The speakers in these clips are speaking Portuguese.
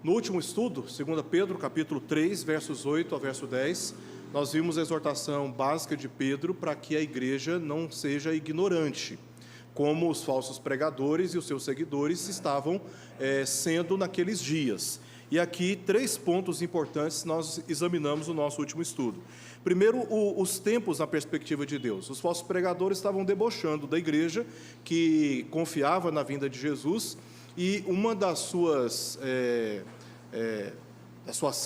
No último estudo, 2 Pedro, capítulo 3, versos 8 ao verso 10, nós vimos a exortação básica de Pedro para que a igreja não seja ignorante, como os falsos pregadores e os seus seguidores estavam sendo naqueles dias. E aqui, 3 pontos importantes nós examinamos no nosso último estudo. Primeiro, os tempos na perspectiva de Deus. Os falsos pregadores estavam debochando da igreja, que confiava na vinda de Jesus, e uma das suas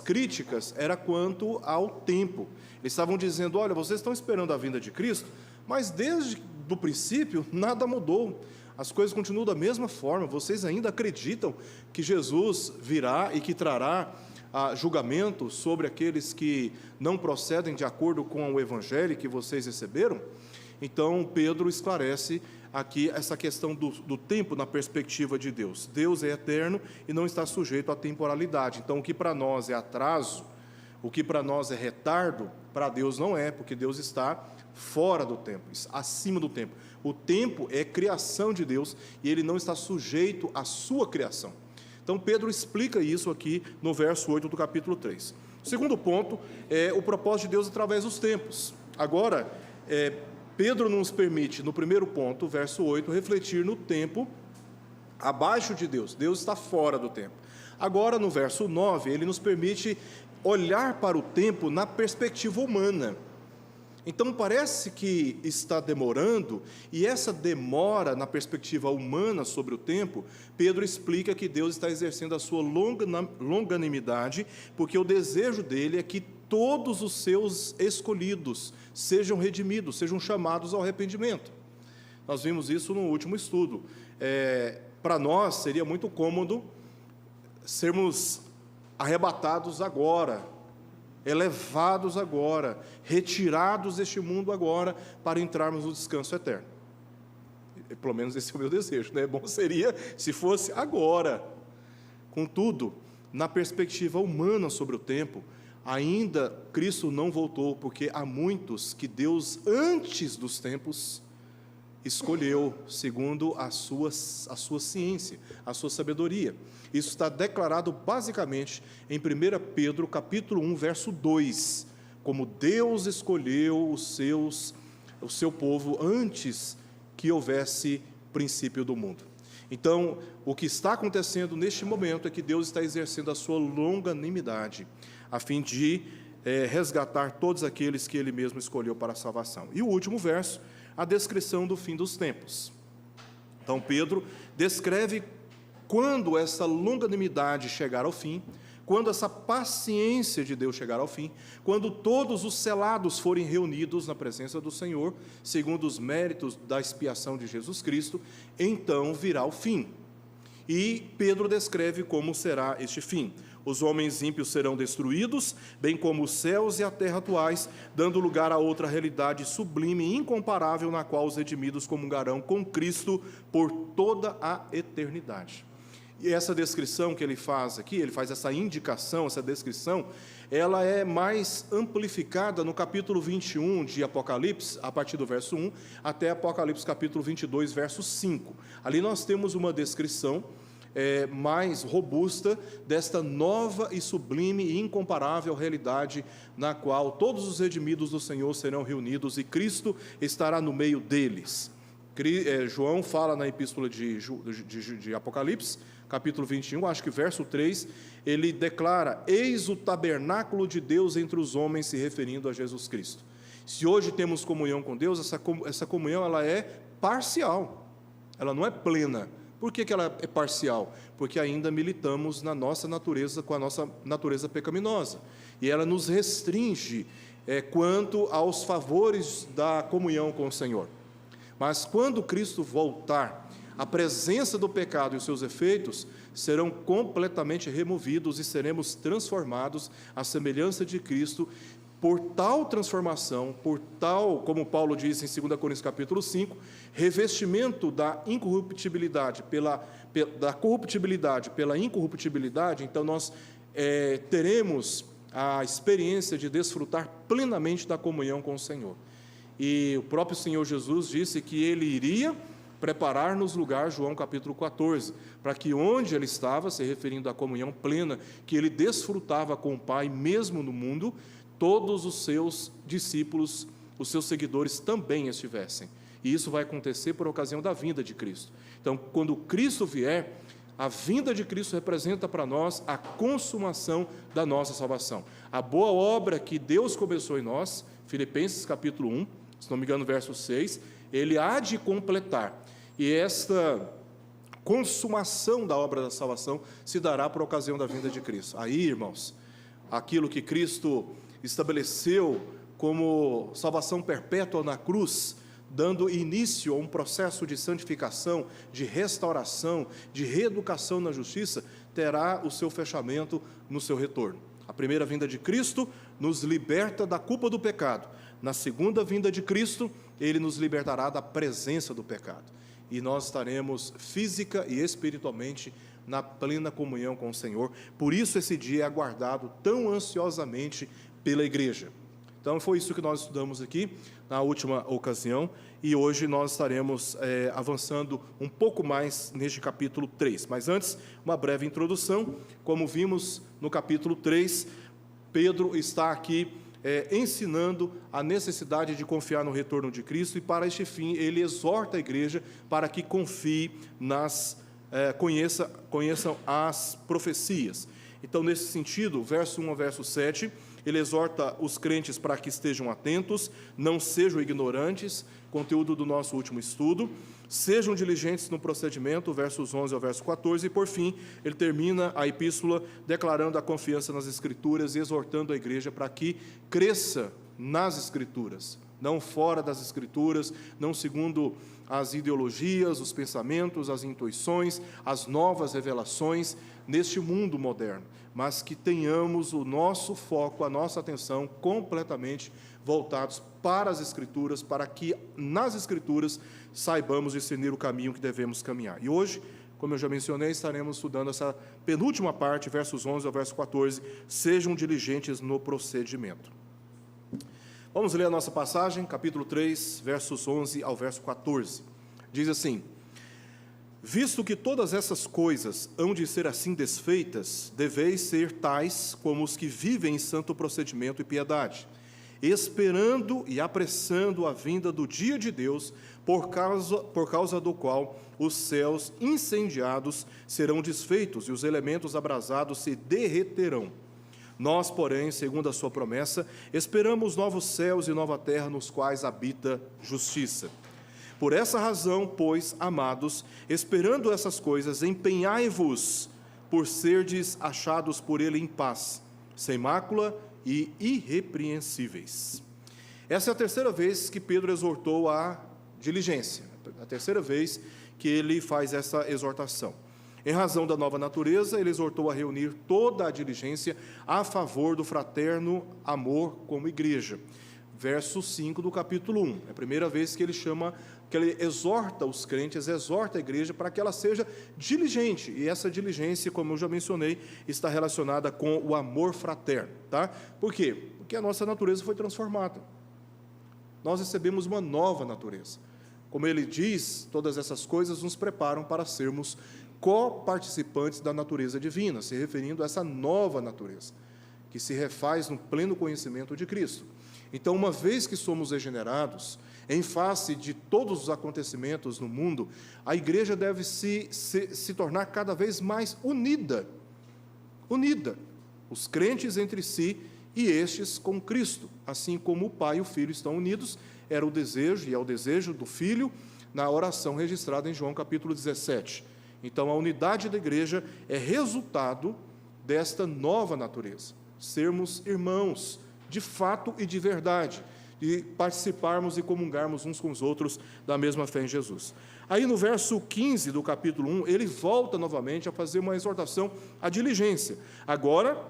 críticas era quanto ao tempo. Eles estavam dizendo: olha, vocês estão esperando a vinda de Cristo, mas desde o princípio nada mudou. As coisas continuam da mesma forma. Vocês ainda acreditam que Jesus virá e que trará julgamento sobre aqueles que não procedem de acordo com o evangelho que vocês receberam? Então Pedro esclarece aqui essa questão do tempo na perspectiva de Deus. Deus é eterno e não está sujeito à temporalidade. Então o que para nós é atraso, o que para nós é retardo, para Deus não é, porque Deus está fora do tempo, acima do tempo. O tempo é criação de Deus e ele não está sujeito à sua criação. Então Pedro explica isso aqui no verso 8 do capítulo 3. O segundo ponto é o propósito de Deus através dos tempos. Agora, Pedro nos permite, no primeiro ponto, verso 8, refletir no tempo abaixo de Deus. Deus está fora do tempo. Agora, no verso 9, ele nos permite olhar para o tempo na perspectiva humana. Então, parece que está demorando, e essa demora na perspectiva humana sobre o tempo, Pedro explica que Deus está exercendo a sua longanimidade, porque o desejo dele é que todos os seus escolhidos sejam redimidos, sejam chamados ao arrependimento. Nós vimos isso no último estudo. Para nós seria muito cômodo sermos arrebatados agora, elevados agora, retirados deste mundo agora, para entrarmos no descanso eterno. Pelo menos esse é o meu desejo, né? Bom seria se fosse agora. Contudo, na perspectiva humana sobre o tempo, ainda Cristo não voltou, porque há muitos que Deus, antes dos tempos, escolheu, segundo a sua ciência, a sua sabedoria. Isso está declarado basicamente em 1 Pedro, capítulo 1, verso 2, como Deus escolheu o seu povo antes que houvesse princípio do mundo. Então, o que está acontecendo neste momento é que Deus está exercendo a sua longanimidade, a fim de resgatar todos aqueles que Ele mesmo escolheu para a salvação. E o último verso, a descrição do fim dos tempos. Então Pedro descreve quando essa longanimidade chegar ao fim, quando essa paciência de Deus chegar ao fim, quando todos os selados forem reunidos na presença do Senhor, segundo os méritos da expiação de Jesus Cristo, então virá o fim. E Pedro descreve como será este fim. Os homens ímpios serão destruídos, bem como os céus e a terra atuais, dando lugar a outra realidade sublime e incomparável, na qual os redimidos comungarão com Cristo por toda a eternidade. E essa descrição que ele faz aqui, ele faz essa indicação, essa descrição, ela é mais amplificada no capítulo 21 de Apocalipse, a partir do verso 1, até Apocalipse capítulo 22, verso 5. Ali nós temos uma descrição mais robusta desta nova e sublime e incomparável realidade, na qual todos os redimidos do Senhor serão reunidos e Cristo estará no meio deles. João fala na epístola de Apocalipse, capítulo 21, acho que verso 3, ele declara: eis o tabernáculo de Deus entre os homens, se referindo a Jesus Cristo. Se hoje temos comunhão com Deus, essa comunhão ela é parcial, ela não é plena. Por que ela é parcial? Porque ainda militamos na nossa natureza, com a nossa natureza pecaminosa, e ela nos restringe quanto aos favores da comunhão com o Senhor. Mas quando Cristo voltar, a presença do pecado e os seus efeitos serão completamente removidos e seremos transformados à semelhança de Cristo. Por tal transformação, por tal, como Paulo diz em 2 Coríntios capítulo 5, revestimento da incorruptibilidade da corruptibilidade pela incorruptibilidade, então nós teremos a experiência de desfrutar plenamente da comunhão com o Senhor. E o próprio Senhor Jesus disse que Ele iria preparar-nos lugar, João capítulo 14, para que onde ele estava, se referindo à comunhão plena, que ele desfrutava com o Pai, mesmo no mundo, todos os seus discípulos, os seus seguidores também estivessem. E isso vai acontecer por ocasião da vinda de Cristo. Então, quando Cristo vier, a vinda de Cristo representa para nós a consumação da nossa salvação. A boa obra que Deus começou em nós, Filipenses capítulo 1, se não me engano, verso 6, ele há de completar. E esta consumação da obra da salvação se dará por ocasião da vinda de Cristo. Aí, irmãos, aquilo que Cristo estabeleceu como salvação perpétua na cruz, dando início a um processo de santificação, de restauração, de reeducação na justiça, terá o seu fechamento no seu retorno. A primeira vinda de Cristo nos liberta da culpa do pecado. Na segunda vinda de Cristo, ele nos libertará da presença do pecado. E nós estaremos física e espiritualmente na plena comunhão com o Senhor. Por isso esse dia é aguardado tão ansiosamente pela igreja. Então foi isso que nós estudamos aqui na última ocasião, e hoje nós estaremos avançando um pouco mais neste capítulo 3. Mas antes, uma breve introdução. Como vimos no capítulo 3, Pedro está aqui ensinando a necessidade de confiar no retorno de Cristo, e para este fim ele exorta a igreja para que confie conheçam as profecias. Então, nesse sentido, verso 1 ao verso 7, ele exorta os crentes para que estejam atentos, não sejam ignorantes, conteúdo do nosso último estudo, sejam diligentes no procedimento, versos 11 ao verso 14, e por fim, ele termina a epístola declarando a confiança nas Escrituras e exortando a igreja para que cresça nas Escrituras, não fora das Escrituras, não segundo as ideologias, os pensamentos, as intuições, as novas revelações neste mundo moderno, mas que tenhamos o nosso foco, a nossa atenção completamente voltados para as Escrituras, para que nas Escrituras saibamos discernir o caminho que devemos caminhar. E hoje, como eu já mencionei, estaremos estudando essa penúltima parte, versos 11 ao verso 14, sejam diligentes no procedimento. Vamos ler a nossa passagem, capítulo 3, versos 11 ao verso 14. Diz assim: visto que todas essas coisas hão de ser assim desfeitas, deveis ser tais como os que vivem em santo procedimento e piedade, esperando e apressando a vinda do dia de Deus, por causa do qual os céus incendiados serão desfeitos e os elementos abrasados se derreterão. Nós, porém, segundo a sua promessa, esperamos novos céus e nova terra nos quais habita justiça. Por essa razão, pois, amados, esperando essas coisas, empenhai-vos por serdes achados por ele em paz, sem mácula e irrepreensíveis. Essa é a terceira vez que Pedro exortou a diligência, a terceira vez que ele faz essa exortação. Em razão da nova natureza, ele exortou a reunir toda a diligência a favor do fraterno amor como igreja. Verso 5 do capítulo 1. É a primeira vez que ele exorta os crentes, exorta a igreja para que ela seja diligente. E essa diligência, como eu já mencionei, está relacionada com o amor fraterno. Tá? Por quê? Porque a nossa natureza foi transformada. Nós recebemos uma nova natureza. Como ele diz, todas essas coisas nos preparam para sermos coparticipantes da natureza divina, se referindo a essa nova natureza, que se refaz no pleno conhecimento de Cristo. Então, uma vez que somos regenerados, em face de todos os acontecimentos no mundo, a igreja deve se tornar cada vez mais unida, os crentes entre si e estes com Cristo, assim como o Pai e o Filho estão unidos, era o desejo, e é o desejo do Filho, na oração registrada em João capítulo 17. Então, a unidade da igreja é resultado desta nova natureza, sermos irmãos, de fato e de verdade, e participarmos e comungarmos uns com os outros da mesma fé em Jesus. Aí, no verso 15 do capítulo 1, ele volta novamente a fazer uma exortação à diligência. Agora,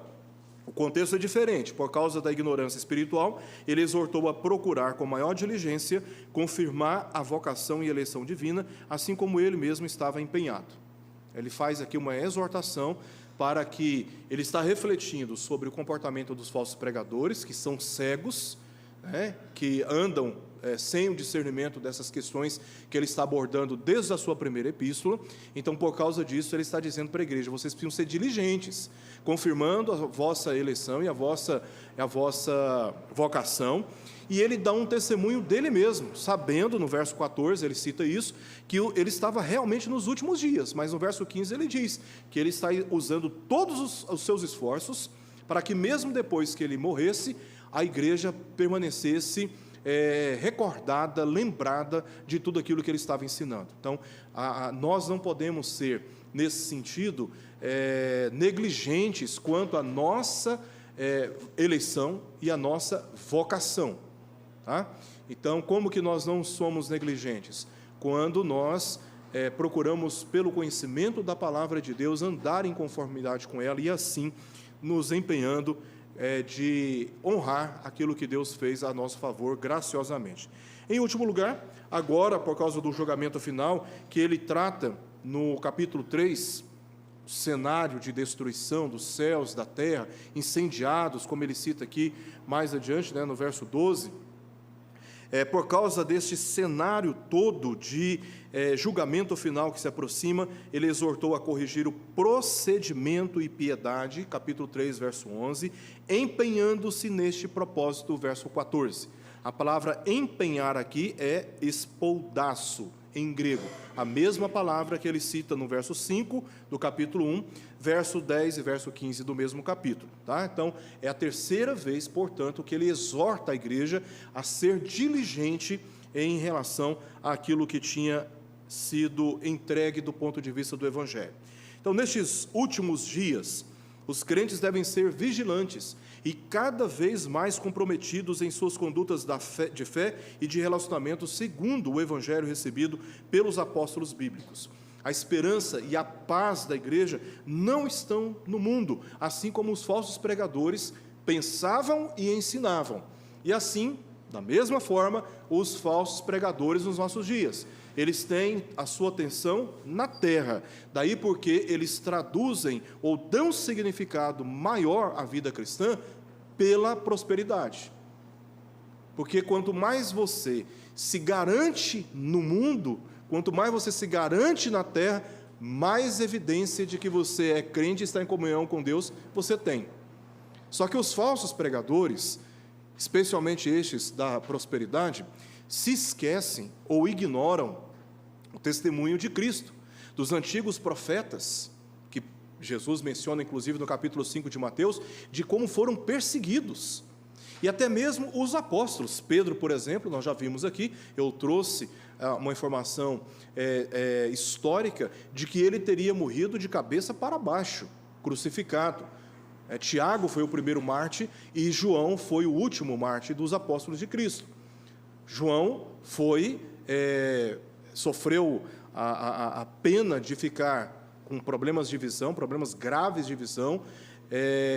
o contexto é diferente. Por causa da ignorância espiritual, ele exortou a procurar com maior diligência confirmar a vocação e eleição divina, assim como ele mesmo estava empenhado. Ele faz aqui uma exortação para que ele está refletindo sobre o comportamento dos falsos pregadores, que são cegos, que andam sem o discernimento dessas questões que ele está abordando desde a sua primeira epístola. Então, por causa disso, ele está dizendo para a igreja: vocês precisam ser diligentes, confirmando a vossa eleição e a vossa vocação. E ele dá um testemunho dele mesmo, sabendo, no verso 14, ele cita isso, que ele estava realmente nos últimos dias, mas no verso 15 ele diz que ele está usando todos os seus esforços para que mesmo depois que ele morresse, a igreja permanecesse recordada, lembrada de tudo aquilo que ele estava ensinando. Então, nós não podemos ser, nesse sentido, negligentes quanto à nossa eleição e à nossa vocação. Tá? Então, como que nós não somos negligentes? Quando nós procuramos, pelo conhecimento da palavra de Deus, andar em conformidade com ela e assim nos empenhando de honrar aquilo que Deus fez a nosso favor graciosamente. Em último lugar, agora, por causa do julgamento final, que ele trata no capítulo 3, cenário de destruição dos céus, da terra, incendiados, como ele cita aqui mais adiante, no verso 12, por causa deste cenário todo de julgamento final que se aproxima, ele exortou a corrigir o procedimento e piedade, capítulo 3, verso 11, empenhando-se neste propósito, verso 14. A palavra empenhar aqui é espoldaço, em grego, a mesma palavra que ele cita no verso 5 do capítulo 1, verso 10 e verso 15 do mesmo capítulo. Tá? Então, é a terceira vez, portanto, que ele exorta a igreja a ser diligente em relação àquilo que tinha sido entregue do ponto de vista do Evangelho. Então, nestes últimos dias, os crentes devem ser vigilantes e cada vez mais comprometidos em suas condutas de fé e de relacionamento segundo o Evangelho recebido pelos apóstolos bíblicos. A esperança e a paz da igreja não estão no mundo, assim como os falsos pregadores pensavam e ensinavam. E assim, da mesma forma, os falsos pregadores nos nossos dias. Eles têm a sua atenção na terra, daí porque eles traduzem ou dão significado maior à vida cristã pela prosperidade. Porque quanto mais você se garante no mundo, quanto mais você se garante na terra, mais evidência de que você é crente e está em comunhão com Deus você tem. Só que os falsos pregadores, especialmente estes da prosperidade, se esquecem ou ignoram o testemunho de Cristo, dos antigos profetas, que Jesus menciona inclusive no capítulo 5 de Mateus, de como foram perseguidos. E até mesmo os apóstolos. Pedro, por exemplo, nós já vimos aqui, eu trouxe uma informação histórica de que ele teria morrido de cabeça para baixo, crucificado. Tiago foi o primeiro mártir e João foi o último mártir dos apóstolos de Cristo. João sofreu a pena de ficar com problemas de visão, problemas graves de visão,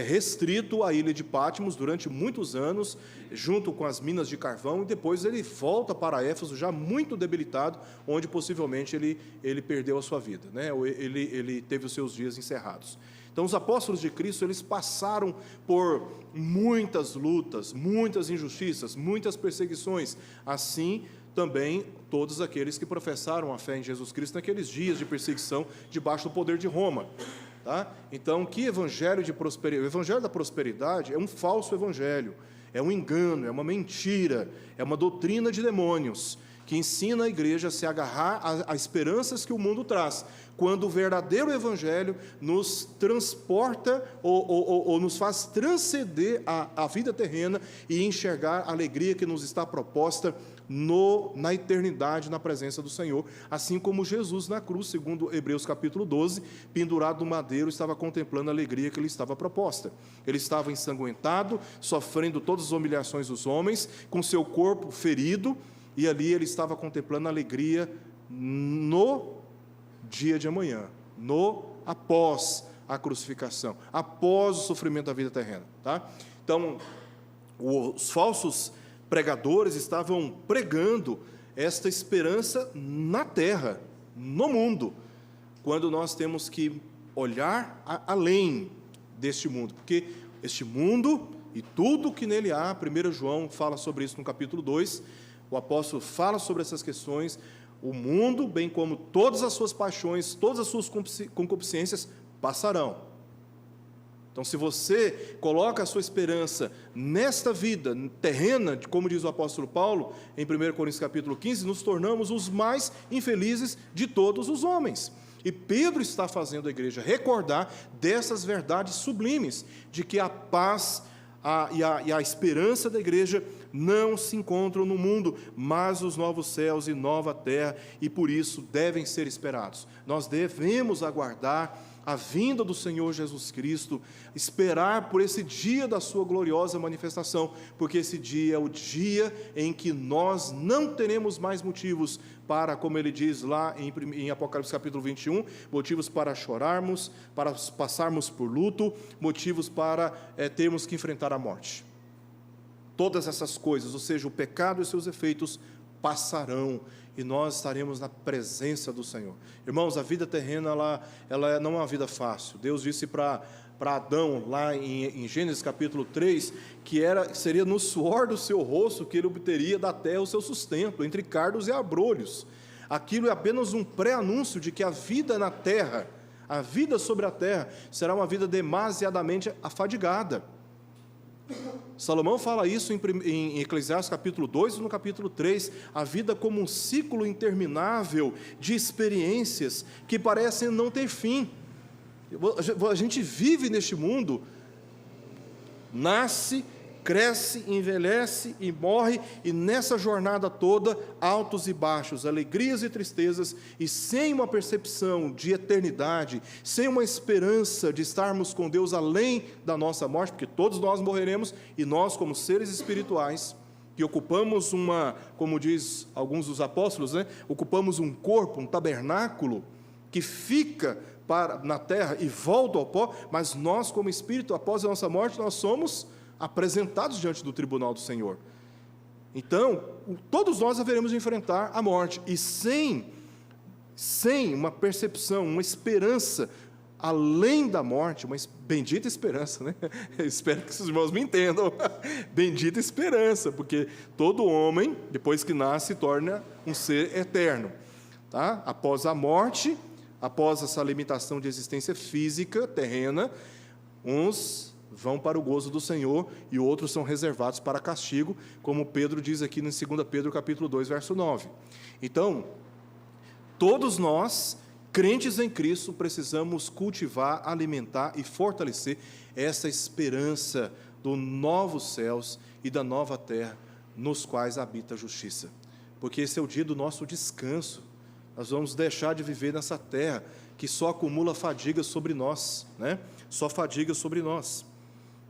restrito à ilha de Patmos durante muitos anos, junto com as minas de carvão, e depois ele volta para Éfeso já muito debilitado, onde possivelmente ele perdeu a sua vida, ele teve os seus dias encerrados. Então, os apóstolos de Cristo, eles passaram por muitas lutas, muitas injustiças, muitas perseguições, assim também todos aqueles que professaram a fé em Jesus Cristo naqueles dias de perseguição debaixo do poder de Roma. Tá? Então, que evangelho de prosperidade? O evangelho da prosperidade é um falso evangelho, é um engano, é uma mentira, é uma doutrina de demônios, que ensina a igreja a se agarrar a esperanças que o mundo traz, quando o verdadeiro evangelho nos transporta ou nos faz transcender a vida terrena e enxergar a alegria que nos está proposta na eternidade, na presença do Senhor, assim como Jesus na cruz, segundo Hebreus capítulo 12, pendurado no madeiro, estava contemplando a alegria que lhe estava proposta. Ele estava ensanguentado, sofrendo todas as humilhações dos homens, com seu corpo ferido, e ali ele estava contemplando a alegria no dia de amanhã, após a crucificação, após o sofrimento da vida terrena. Tá? Então, os falsos pregadores estavam pregando esta esperança na terra, no mundo, quando nós temos que olhar além deste mundo, porque este mundo e tudo que nele há, 1 João fala sobre isso no capítulo 2, o apóstolo fala sobre essas questões. O mundo, bem como todas as suas paixões, todas as suas concupiscências passarão. Então, se você coloca a sua esperança nesta vida terrena, como diz o apóstolo Paulo, em 1 Coríntios capítulo 15, nos tornamos os mais infelizes de todos os homens. E Pedro está fazendo a igreja recordar dessas verdades sublimes, de que a paz e a esperança da igreja não se encontram no mundo, mas os novos céus e nova terra, e por isso devem ser esperados. Nós devemos aguardar a vinda do Senhor Jesus Cristo, esperar por esse dia da sua gloriosa manifestação, porque esse dia é o dia em que nós não teremos mais motivos para, como ele diz lá em Apocalipse capítulo 21, motivos para chorarmos, para passarmos por luto, motivos para termos que enfrentar a morte. Todas essas coisas, ou seja, o pecado e seus efeitos passarão, e nós estaremos na presença do Senhor. Irmãos, a vida terrena, ela não é uma vida fácil. Deus disse para Adão, lá em Gênesis capítulo 3, que seria no suor do seu rosto que ele obteria da terra o seu sustento, entre cardos e abrolhos. Aquilo é apenas um pré-anúncio de que a vida na terra, a vida sobre a terra, será uma vida demasiadamente afadigada. Salomão fala isso em Eclesiastes capítulo 2 e no capítulo 3, a vida como um ciclo interminável de experiências que parecem não ter fim. A gente vive neste mundo, nasce, cresce, envelhece e morre, e nessa jornada toda, altos e baixos, alegrias e tristezas, e sem uma percepção de eternidade, sem uma esperança de estarmos com Deus além da nossa morte, porque todos nós morreremos, e nós, como seres espirituais, que ocupamos como diz alguns dos apóstolos, ocupamos um corpo, um tabernáculo, que fica na terra e volta ao pó, mas nós, como espírito, após a nossa morte, nós somos apresentados diante do tribunal do Senhor. Então, todos nós haveremos de enfrentar a morte, e sem uma percepção, uma esperança além da morte, uma bendita esperança, né? Eu espero que os irmãos me entendam, bendita esperança, porque todo homem, depois que nasce, se torna um ser eterno, tá? Após a morte, após essa limitação de existência física, terrena, uns vão para o gozo do Senhor e outros são reservados para castigo, como Pedro diz aqui em 2 Pedro capítulo 2, verso 9. Então, todos nós, crentes em Cristo, precisamos cultivar, alimentar e fortalecer essa esperança dos novos céus e da nova terra, nos quais habita a justiça, porque esse é o dia do nosso descanso. Nós vamos deixar de viver nessa terra que só acumula fadiga sobre nós, Só fadiga sobre nós.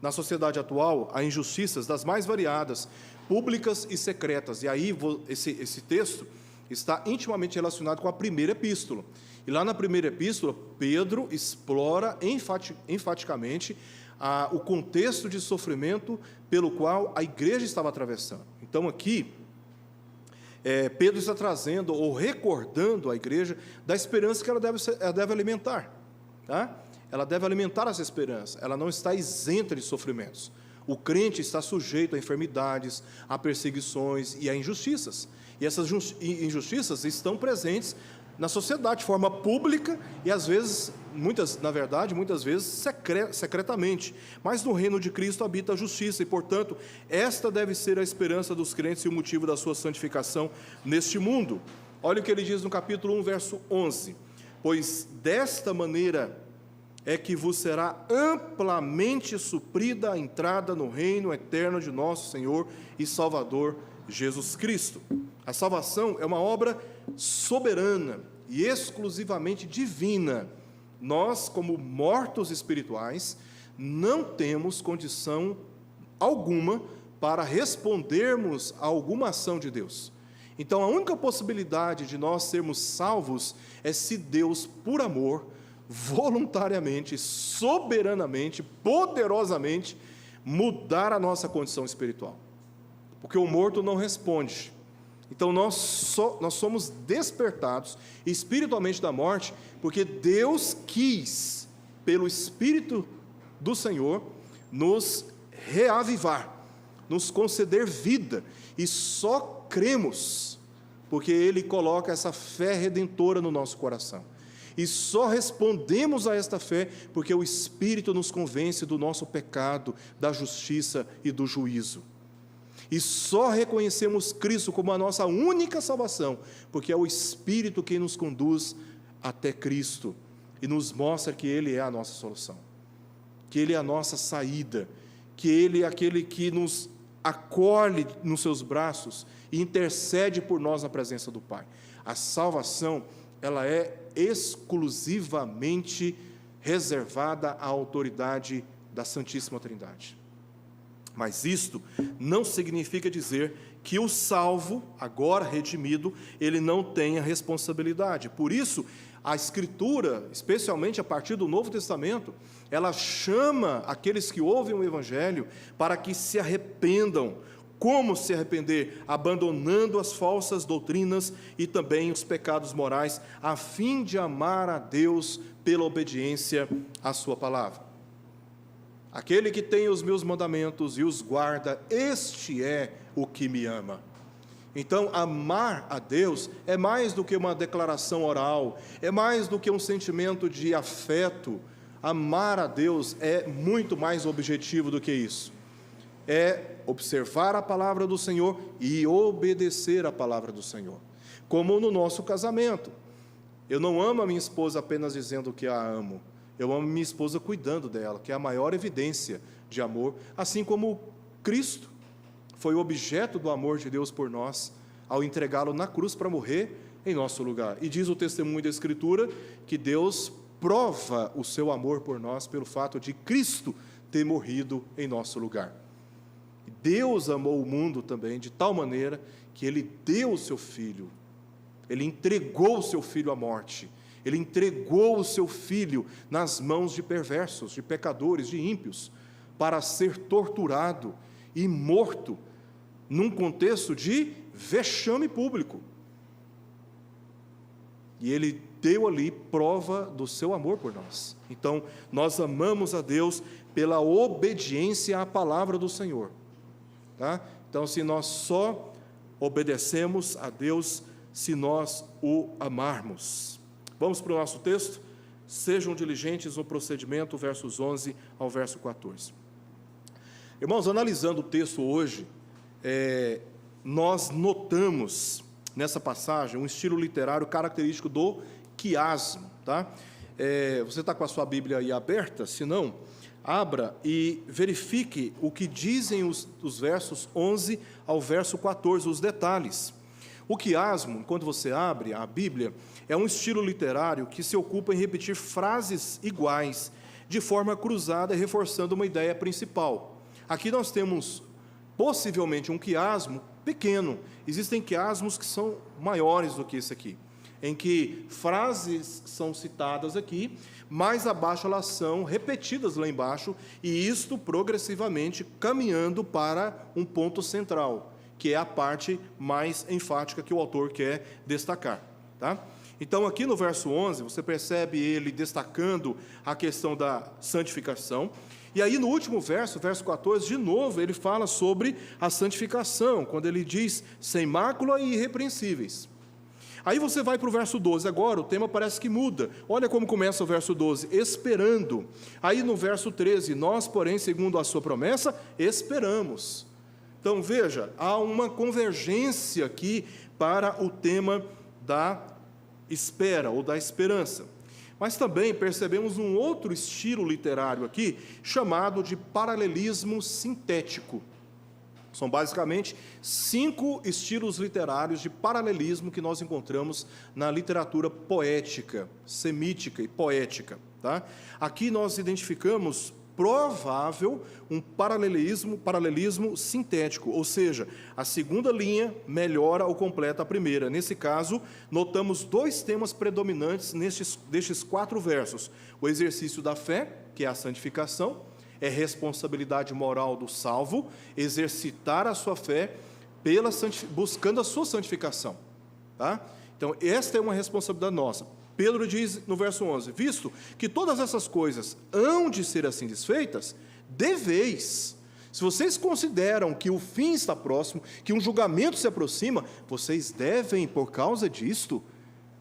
Na sociedade atual, há injustiças das mais variadas, públicas e secretas. E aí, esse texto está intimamente relacionado com a primeira epístola. E lá na primeira epístola, Pedro explora enfaticamente o contexto de sofrimento pelo qual a igreja estava atravessando. Então, aqui, Pedro está trazendo ou recordando a igreja da esperança que ela deve alimentar, tá? Ela deve alimentar essa esperança, ela não está isenta de sofrimentos. O crente está sujeito a enfermidades, a perseguições e a injustiças. E essas injustiças estão presentes na sociedade de forma pública e às vezes, muitas vezes secretamente. Mas no reino de Cristo habita a justiça e, portanto, esta deve ser a esperança dos crentes e o motivo da sua santificação neste mundo. Olha o que ele diz no capítulo 1, verso 11. Pois desta maneira é que vos será amplamente suprida a entrada no reino eterno de nosso Senhor e Salvador Jesus Cristo. A salvação é uma obra soberana e exclusivamente divina. Nós, como mortos espirituais, não temos condição alguma para respondermos a alguma ação de Deus. Então, a única possibilidade de nós sermos salvos é se Deus, por amor, voluntariamente, soberanamente, poderosamente, mudar a nossa condição espiritual. Porque o morto não responde. Então, nós somos despertados espiritualmente da morte, porque Deus quis, pelo Espírito do Senhor, nos reavivar, nos conceder vida, e só cremos, porque Ele coloca essa fé redentora no nosso coração. E só respondemos a esta fé porque o Espírito nos convence do nosso pecado, da justiça e do juízo. E só reconhecemos Cristo como a nossa única salvação, porque é o Espírito quem nos conduz até Cristo e nos mostra que Ele é a nossa solução, que Ele é a nossa saída, que Ele é aquele que nos acolhe nos seus braços e intercede por nós na presença do Pai. A salvação, ela é exclusivamente reservada à autoridade da Santíssima Trindade. Mas isto não significa dizer que o salvo, agora redimido, ele não tenha responsabilidade. Por isso, a Escritura, especialmente a partir do Novo Testamento, ela chama aqueles que ouvem o Evangelho para que se arrependam. Como se arrepender? Abandonando as falsas doutrinas e também os pecados morais, a fim de amar a Deus pela obediência à sua palavra. Aquele que tem os meus mandamentos e os guarda, este é o que me ama. Então, amar a Deus é mais do que uma declaração oral, é mais do que um sentimento de afeto. Amar a Deus é muito mais objetivo do que isso. É observar a palavra do Senhor e obedecer a palavra do Senhor. Como no nosso casamento. Eu não amo a minha esposa apenas dizendo que a amo. Eu amo minha esposa cuidando dela, que é a maior evidência de amor. Assim como Cristo foi o objeto do amor de Deus por nós, ao entregá-lo na cruz para morrer em nosso lugar. E diz o testemunho da Escritura que Deus prova o seu amor por nós pelo fato de Cristo ter morrido em nosso lugar. Deus amou o mundo também de tal maneira que Ele deu o seu Filho, Ele entregou o seu Filho à morte, Ele entregou o seu Filho nas mãos de perversos, de pecadores, de ímpios, para ser torturado e morto, num contexto de vexame público. E Ele deu ali prova do seu amor por nós. Então, nós amamos a Deus pela obediência à palavra do Senhor. Tá? Então, se nós só obedecemos a Deus se nós o amarmos. Vamos para o nosso texto? Sejam diligentes no procedimento, versos 11 ao verso 14. Irmãos, analisando o texto hoje, nós notamos nessa passagem um estilo literário característico do quiasmo. Tá? Você está com a sua Bíblia aí aberta? Se não, abra e verifique o que dizem os versos 11 ao verso 14, os detalhes. O quiasmo, quando você abre a Bíblia, é um estilo literário que se ocupa em repetir frases iguais, de forma cruzada, reforçando uma ideia principal. Aqui nós temos, possivelmente, um quiasmo pequeno. Existem quiasmos que são maiores do que esse aqui, em que frases são citadas aqui, mais abaixo elas são repetidas lá embaixo, e isto progressivamente caminhando para um ponto central, que é a parte mais enfática que o autor quer destacar. Tá? Então, aqui no verso 11, você percebe ele destacando a questão da santificação, e aí no último verso, verso 14, de novo, ele fala sobre a santificação, quando ele diz, sem mácula e irrepreensíveis. Aí você vai para o verso 12, agora o tema parece que muda. Olha como começa o verso 12, esperando. Aí no verso 13, nós, porém, segundo a sua promessa, esperamos. Então veja, há uma convergência aqui para o tema da espera, ou da esperança. Mas também percebemos um outro estilo literário aqui, chamado de paralelismo sintético. São basicamente 5 estilos literários de paralelismo que nós encontramos na literatura poética, semítica e poética. Tá? Aqui nós identificamos provável um paralelismo sintético, ou seja, a segunda linha melhora ou completa a primeira. Nesse caso, notamos 2 temas predominantes destes 4 versos. O exercício da fé, que é a santificação, é responsabilidade moral do salvo, exercitar a sua fé buscando a sua santificação. Tá? Então, esta é uma responsabilidade nossa. Pedro diz no verso 11, visto que todas essas coisas hão de ser assim desfeitas, deveis, Se vocês consideram que o fim está próximo, que um julgamento se aproxima, vocês devem, por causa disto,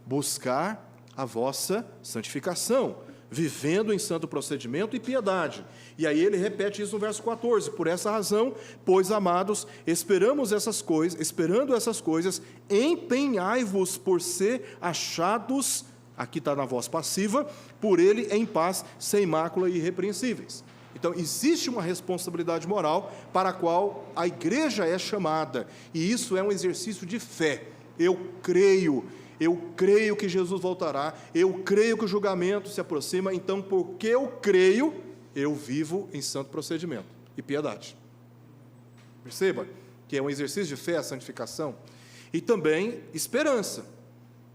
buscar a vossa santificação, vivendo em santo procedimento e piedade. E aí ele repete isso no verso 14: por essa razão, pois, amados, esperando essas coisas, empenhai-vos por ser achados, aqui está na voz passiva, por ele em paz, sem mácula e irrepreensíveis. Então, existe uma responsabilidade moral para a qual a igreja é chamada, e isso é um exercício de fé. Eu creio que Jesus voltará, eu creio que o julgamento se aproxima, então, porque eu creio, eu vivo em santo procedimento e piedade. Perceba que é um exercício de fé, a santificação, e também esperança,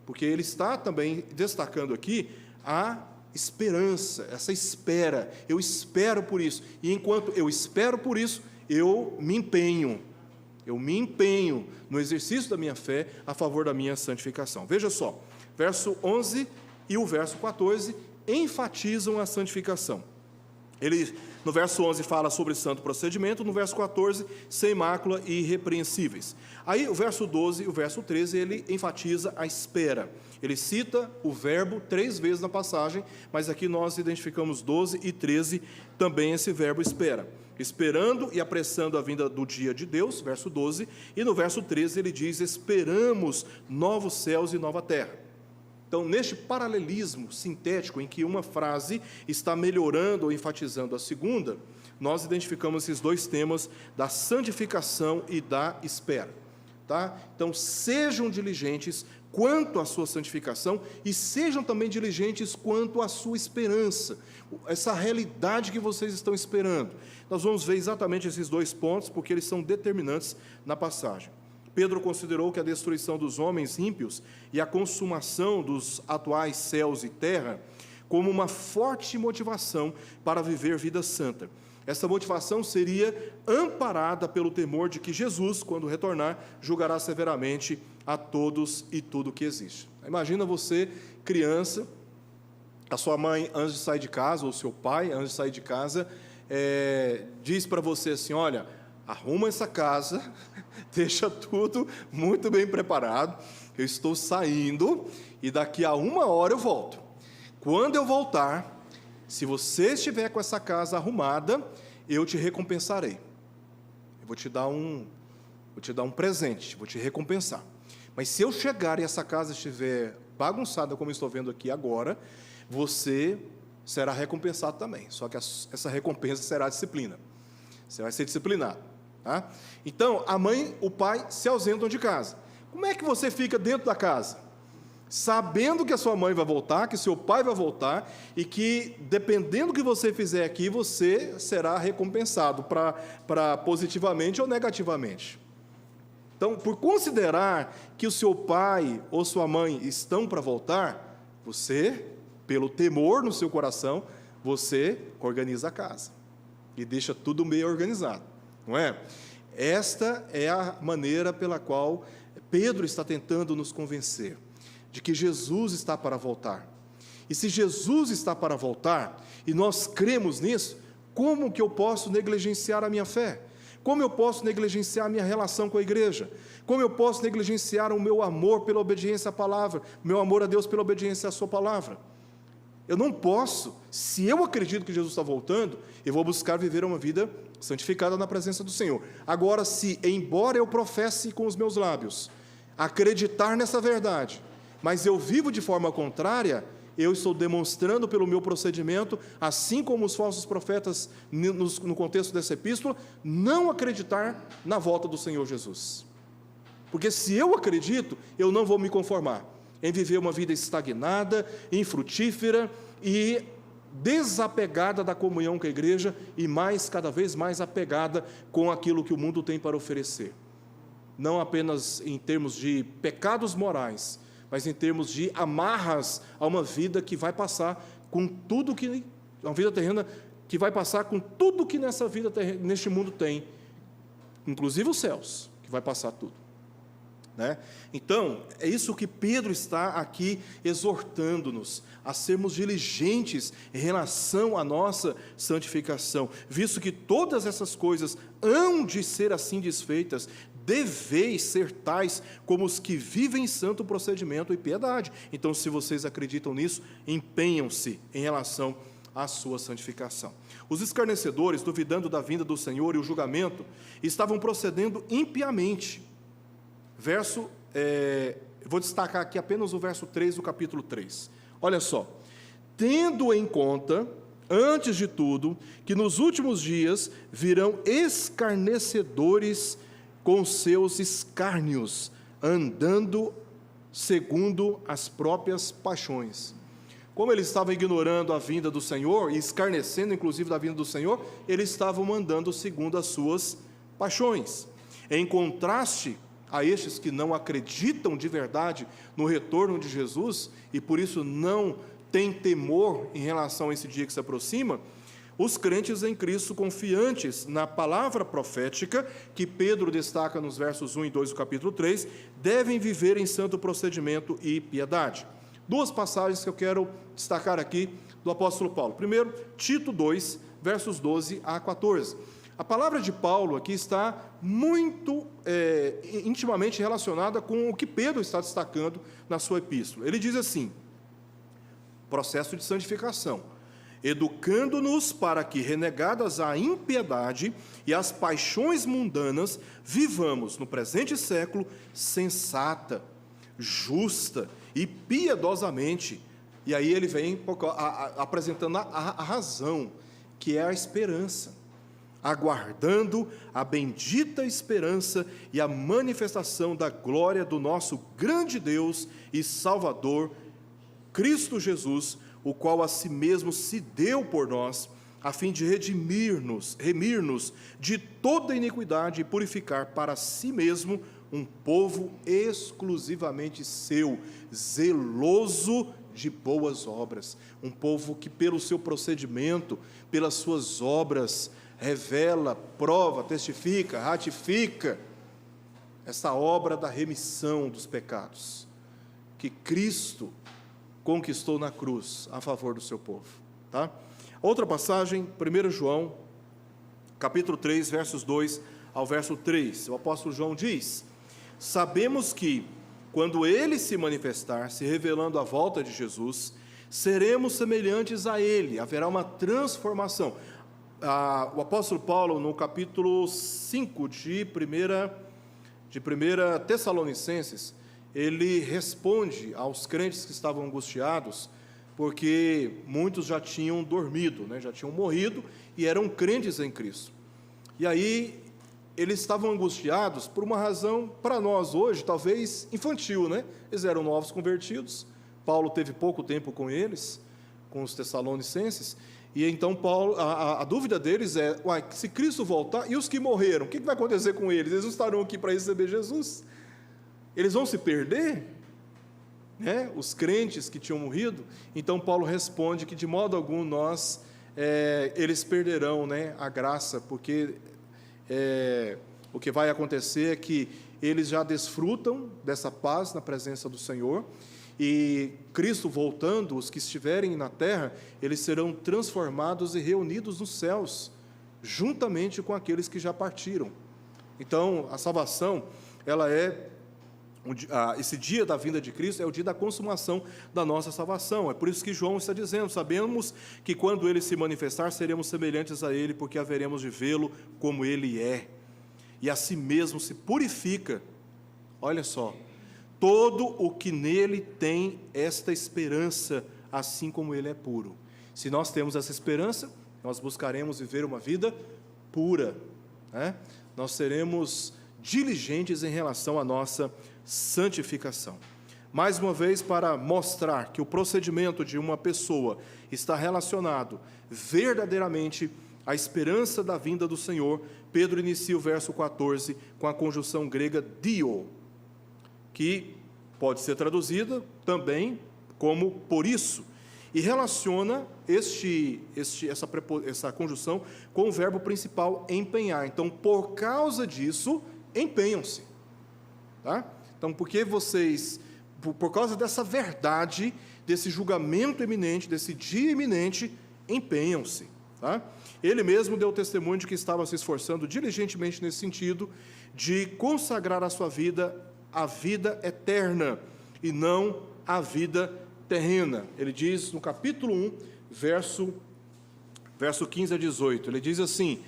porque ele está também destacando aqui a esperança, essa espera. Eu espero por isso, e enquanto eu espero por isso, eu me empenho no exercício da minha fé a favor da minha santificação. Veja só, verso 11 e o verso 14 enfatizam a santificação. Ele, no verso 11, fala sobre santo procedimento, no verso 14, sem mácula e irrepreensíveis. Aí, o verso 12 e o verso 13, ele enfatiza a espera. Ele cita o verbo 3 vezes na passagem, mas aqui nós identificamos 12 e 13 também esse verbo espera. Esperando e apressando a vinda do dia de Deus, verso 12, e no verso 13 ele diz: esperamos novos céus e nova terra. Então, neste paralelismo sintético em que uma frase está melhorando ou enfatizando a segunda, nós identificamos esses dois temas da santificação e da espera. Tá? Então, sejam diligentes quanto à sua santificação e sejam também diligentes quanto à sua esperança, essa realidade que vocês estão esperando. Nós vamos ver exatamente esses dois pontos, porque eles são determinantes na passagem. Pedro considerou que a destruição dos homens ímpios e a consumação dos atuais céus e terra como uma forte motivação para viver vida santa. Essa motivação seria amparada pelo temor de que Jesus, quando retornar, julgará severamente a todos e tudo que existe. Imagina você, criança, a sua mãe, antes de sair de casa, ou seu pai, antes de sair de casa, diz para você assim: olha, arruma essa casa, deixa tudo muito bem preparado, eu estou saindo e daqui a 1 hora eu volto. Quando eu voltar, se você estiver com essa casa arrumada, eu te recompensarei. Eu vou te dar um presente, vou te recompensar. Mas se eu chegar e essa casa estiver bagunçada, como estou vendo aqui agora, você será recompensado também. Só que essa recompensa será a disciplina. Você vai ser disciplinado. Tá? Então, a mãe, o pai se ausentam de casa. Como é que você fica dentro da casa? Sabendo que a sua mãe vai voltar, que seu pai vai voltar, e que, dependendo do que você fizer aqui, você será recompensado para positivamente ou negativamente. Então, por considerar que o seu pai ou sua mãe estão para voltar, você, pelo temor no seu coração, você organiza a casa e deixa tudo meio organizado, não é? Esta é a maneira pela qual Pedro está tentando nos convencer de que Jesus está para voltar. E se Jesus está para voltar, e nós cremos nisso, como que eu posso negligenciar a minha fé? Como eu posso negligenciar a minha relação com a igreja? Como eu posso negligenciar o meu amor pela obediência à palavra, o meu amor a Deus pela obediência à sua palavra? Eu não posso, se eu acredito que Jesus está voltando, eu vou buscar viver uma vida santificada na presença do Senhor. Agora, se, embora eu professe com os meus lábios acreditar nessa verdade, mas eu vivo de forma contrária, eu estou demonstrando pelo meu procedimento, assim como os falsos profetas, no contexto dessa epístola, não acreditar na volta do Senhor Jesus. Porque se eu acredito, eu não vou me conformar em viver uma vida estagnada, infrutífera e desapegada da comunhão com a igreja e cada vez mais apegada com aquilo que o mundo tem para oferecer. Não apenas em termos de pecados morais, mas em termos de amarras a uma vida que vai passar com tudo que, uma vida terrena que vai passar com tudo que nessa vida, neste mundo tem, inclusive os céus, que vai passar tudo. né? Então, é isso que Pedro está aqui exortando-nos, a sermos diligentes em relação à nossa santificação, visto que todas essas coisas hão de ser assim desfeitas, deveis ser tais como os que vivem em santo procedimento e piedade. Então, se vocês acreditam nisso, empenham-se em relação à sua santificação. Os escarnecedores, duvidando da vinda do Senhor e o julgamento, estavam procedendo impiamente. Vou destacar aqui apenas o verso 3 do capítulo 3. Olha só: tendo em conta, antes de tudo, que nos últimos dias virão escarnecedores com seus escárnios, andando segundo as próprias paixões. Como eles estavam ignorando a vinda do Senhor, e escarnecendo inclusive da vinda do Senhor, eles estavam andando segundo as suas paixões. Em contraste a estes que não acreditam de verdade no retorno de Jesus, e por isso não têm temor em relação a esse dia que se aproxima, os crentes em Cristo, confiantes na palavra profética, que Pedro destaca nos versos 1 e 2 do capítulo 3, devem viver em santo procedimento e piedade. Duas passagens que eu quero destacar aqui do apóstolo Paulo. Primeiro, Tito 2, versos 12 a 14. A palavra de Paulo aqui está muito intimamente relacionada com o que Pedro está destacando na sua epístola. Ele diz assim: processo de santificação, educando-nos para que, renegadas a impiedade e as paixões mundanas, vivamos no presente século sensata, justa e piedosamente. E aí ele vem apresentando a razão, que é a esperança, aguardando a bendita esperança e a manifestação da glória do nosso grande Deus e Salvador, Cristo Jesus, o qual a si mesmo se deu por nós, a fim de remir-nos de toda iniquidade e purificar para si mesmo um povo exclusivamente seu, zeloso de boas obras, um povo que pelo seu procedimento, pelas suas obras, revela, prova, testifica, ratifica essa obra da remissão dos pecados que Cristo conquistou na cruz a favor do seu povo, tá? Outra passagem, 1 João, capítulo 3, versos 2 ao verso 3, o apóstolo João diz: sabemos que, quando Ele se manifestar, se revelando à volta de Jesus, seremos semelhantes a Ele, haverá uma transformação. O apóstolo Paulo, no capítulo 5 de 1 Tessalonicenses, ele responde aos crentes que estavam angustiados, porque muitos já tinham dormido, né, já tinham morrido, e eram crentes em Cristo. E aí, eles estavam angustiados por uma razão, para nós hoje, talvez infantil, né? Eles eram novos convertidos, Paulo teve pouco tempo com eles, com os Tessalonicenses, e então Paulo, a dúvida deles é: se Cristo voltar, e os que morreram, o que vai acontecer com eles? Eles não estarão aqui para receber Jesus? Eles vão se perder? Né? Os crentes que tinham morrido? Então Paulo responde que de modo algum eles perderão, né, a graça, porque o que vai acontecer é que eles já desfrutam dessa paz na presença do Senhor, e Cristo voltando, os que estiverem na terra, eles serão transformados e reunidos nos céus, juntamente com aqueles que já partiram. Então, a salvação, ela esse dia da vinda de Cristo é o dia da consumação da nossa salvação. É por isso que João está dizendo: sabemos que quando Ele se manifestar, seremos semelhantes a Ele, porque haveremos de vê-lo como Ele é, e a si mesmo se purifica. Olha só, todo o que nele tem esta esperança, assim como Ele é puro. Se nós temos essa esperança, nós buscaremos viver uma vida pura, né? Nós seremos diligentes em relação à nossa santificação. Mais uma vez, para mostrar que o procedimento de uma pessoa está relacionado verdadeiramente à esperança da vinda do Senhor, Pedro inicia o verso 14 com a conjunção grega dio, que pode ser traduzida também como por isso, e relaciona essa conjunção com o verbo principal empenhar. Então, por causa disso, empenham-se. Tá? Então, porque vocês, por causa dessa verdade, desse julgamento iminente, desse dia iminente, empenham-se. Tá? Ele mesmo deu testemunho de que estava se esforçando diligentemente nesse sentido, de consagrar a sua vida à vida eterna, e não à vida terrena. Ele diz no capítulo 1, verso 15 a 18, ele diz assim: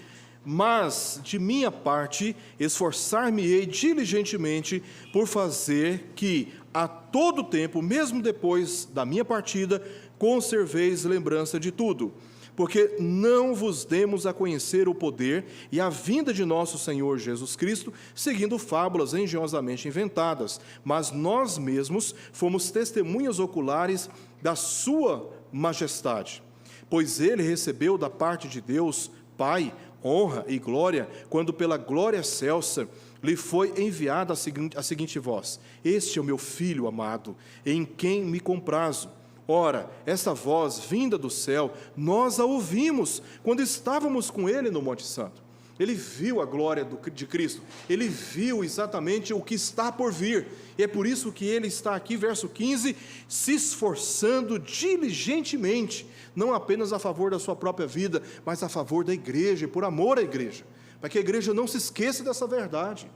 mas, de minha parte, esforçar-me-ei diligentemente por fazer que, a todo tempo, mesmo depois da minha partida, conserveis lembrança de tudo, porque não vos demos a conhecer o poder e a vinda de nosso Senhor Jesus Cristo, seguindo fábulas engenhosamente inventadas, mas nós mesmos fomos testemunhas oculares da sua majestade. Pois ele recebeu da parte de Deus, Pai, honra e glória, quando pela glória excelsa lhe foi enviada a seguinte voz: este é o meu Filho amado, em quem me comprazo. Ora, essa voz vinda do céu, nós a ouvimos quando estávamos com ele no Monte Santo. Ele viu a glória de Cristo, ele viu exatamente o que está por vir, e é por isso que ele está aqui, verso 15, se esforçando diligentemente, não apenas a favor da sua própria vida, mas a favor da igreja, e por amor à igreja, para que a igreja não se esqueça dessa verdade,